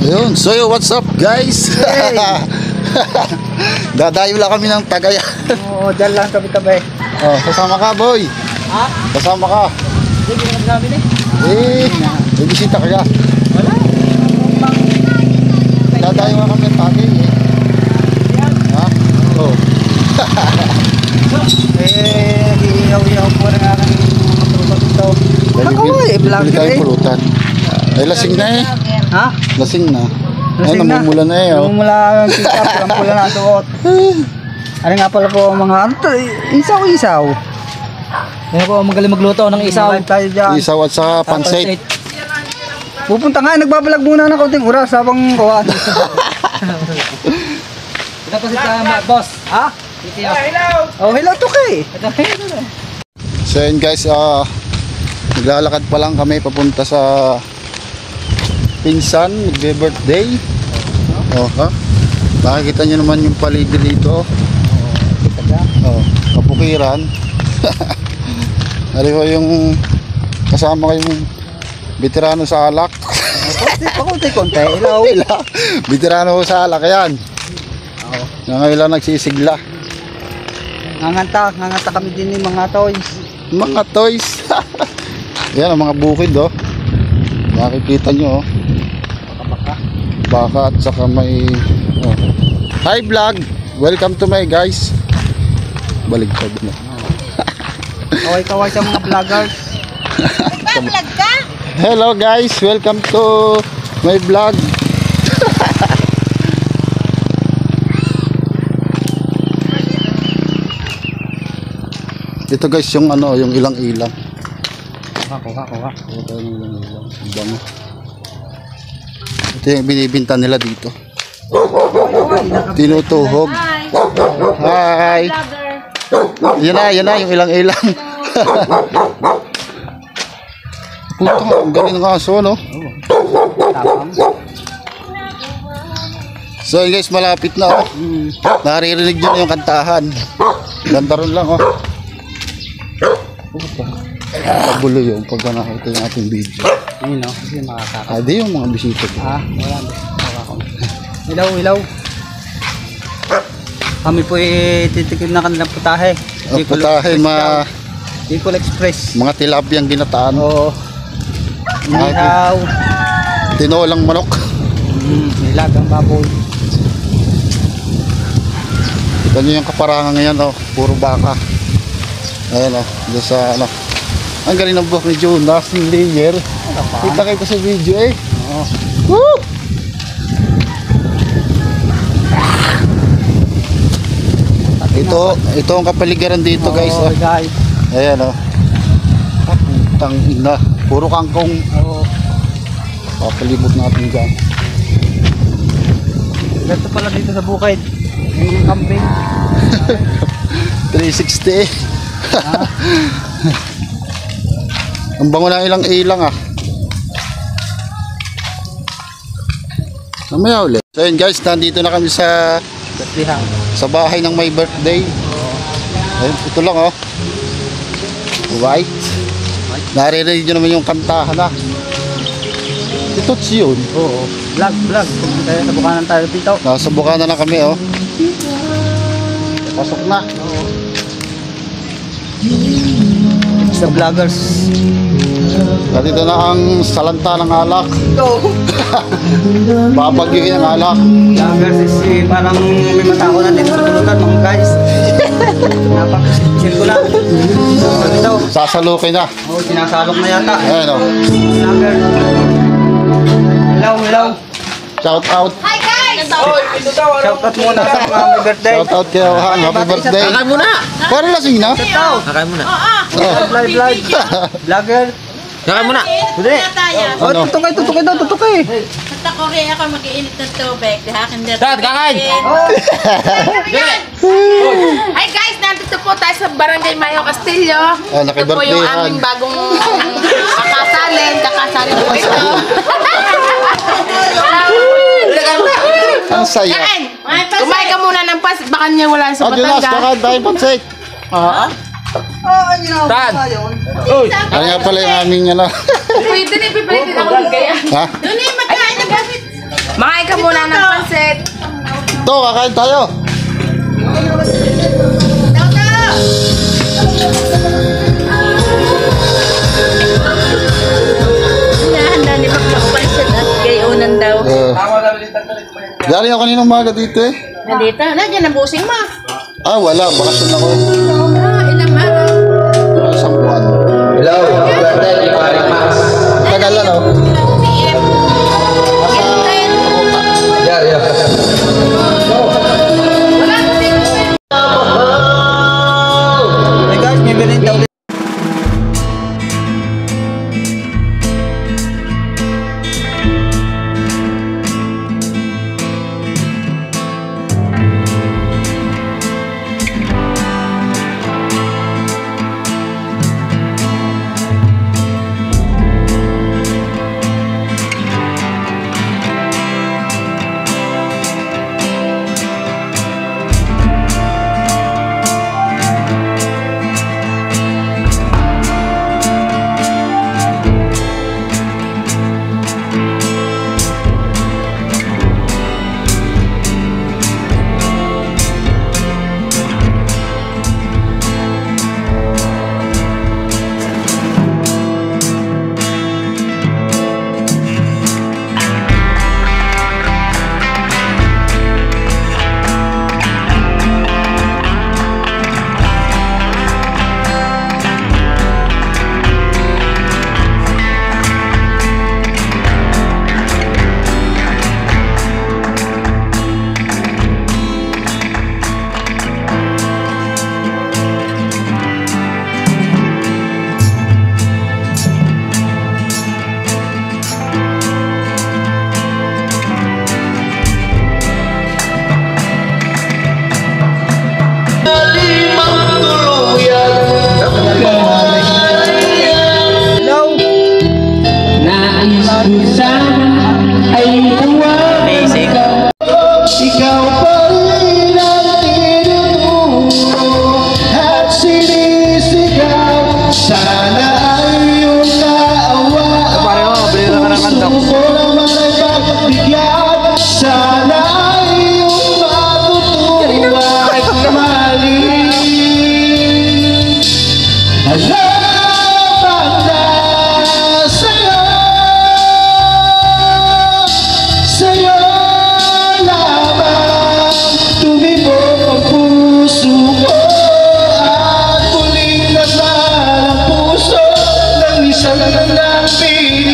Ayun, so yo, what's up guys? Hey. Dadayo lang kami ng Tagayan. Oo, dyan lang tabi-tabi. Oh, sasama ka boy. Ha? Sasama ka. Hindi ko namin may bisita ka. Wala. Dadayo lang kami ng Tagay eh. Ha? Oo. Iyaw-iyaw po rin ang mga pulutan dito. Ako eh, vlog eh. Pulutan. Ay, lasing na eh. Ha? Lasing na. Ay, Lasing na. namumula na eh. Oh. Namumula ang sikap, ang pula na suot. Ano nga pala po mga isaw-isaw. Kaya po magaling magluto ng isaw. Tayo dyan. Isaw at saka pansit. Pupunta nga, nagbabalag muna ng kaunting oras habang kawan. Ito po si boss. Ha? Oh, hello to kay. So yun guys, naglalakad pa lang kami papunta sa pinsan, magbe-birthday. Oh, ha? Makikita nyo naman yung paligid dito. Oh, kapukiran. Ano yung kasama kayong veterano sa alak. Konti-konti. Hello. Veterano sa alak yan. Ngayon lang nagsisigla. Nganganta kami din ng mga toys. Mga toys. Yan ang mga bukid oh. Makikita nyo oh. Baka at saka may oh. Hi vlog. Welcome to my guys. Baligtad na. Kaway-kaway sa mga vloggers. Vlog ka? Hello guys, welcome to my vlog. Ito guys yung ano, yung ilang-ilang. Kuha. Ito yung ilang-ilang. Bango. Ito yung binibinta nila dito. Tinutuhog. Hi. Yan na yung ilang-ilang. Puto nga, ang galing ng aso no. So guys, malapit na oh. Naririnig nyo na yung kantahan. Ganda ron lang oh. Kabulo yung pag nakita yung ating video. Yun no, kasi makakaka. Di yung mga bisita ko. Wala. Ilaw. Kami po titikim na kanilang putahe. Putahe, Bicol Express. mga tilapiyang ginataan. Oo. Nilaw. Tinolang manok. Nilagang baboy. Ito nyo yung kaparangan ngayon oh. Puro baka. Ayan oh. Doon sa ano. Ang galing ng buhok ni June. Nasing layer. Kita kayo sa video eh. Oo. Woo! Ito ang kapaligiran dito guys oh. Guys. Ayan oh. Putang ina. Puro kangkong. Oo. Papalibot natin dyan. Ganito pala dito sa bukid. Yung camping. 360 Ang bango na ilang-ilang ah. Mamaya ulit. So yun guys, nandito na kami sa bahay ng may birthday. Ayun, ito lang oh. White. Naririnig nyo naman yung kantahan ah. Ito yun. Oo. Vlog. Sa bukanan tayo dito. Nasa bukanan na kami oh. Pasok na. Sa vloggers. At ito na ang salanta ng alak. Babagyoin ang alak. Vloggers is parang may matao na dito sa pulutan mga guys. Napakasin ko na. Ito. Sasalukin na. Oo, sinasalok na yata. Ayan o. Vlogger. Hello. Shout out. Hi guys! Shout out muna sa mga may birthday. Shout out kay Ohan. Happy birthday. Kakain muna. Para lasing na. Kakain muna. Vlog. Vlogger. Kakain muna. Hindi. Oh, Ano? tutukay. Basta Korea ako mag-iinit ng tubig. Hakin din. Dad, kakain. Hi guys! Nandito po tayo sa Barangay Mayo Castillo. Ito po nakibirthday yung Han. aming bagong kakasalin. Kakasalin po ito. Ang saya. Kain! Kumain ka muna ng pas. Baka niya wala sa Adulas, Batangas. baka dahil pansik. Dad. Ano nga pala yung aming ano. Pwede na, pwede ako magkaya. Ha? Doon na yung magkain ng gamit. Makain ka muna ng pansit. Ito, kakain tayo. Handa ni magpapalsat at gayunan daw. Galing ako kaninang umaga dito eh. Nandito, nandiyan ang busing mo. Ah, wala. Bakasyon ako eh. Ilang araw. Isang buwan. Hello, birthday, Paring Max. Tagal na, no? Yeah. Hey guys, may merinda ulit. Ikaw pa rin ang tinuturo at sinisigaw. Sana ay iyong kaawa. Gusto ko naman ay pagbigyan. Sana ay iyong matutuwa at mahalin. Halaman na sa'yo, sa'yo lamang tumibok ang puso ko at muling nasaan ang puso ng isang lang piling.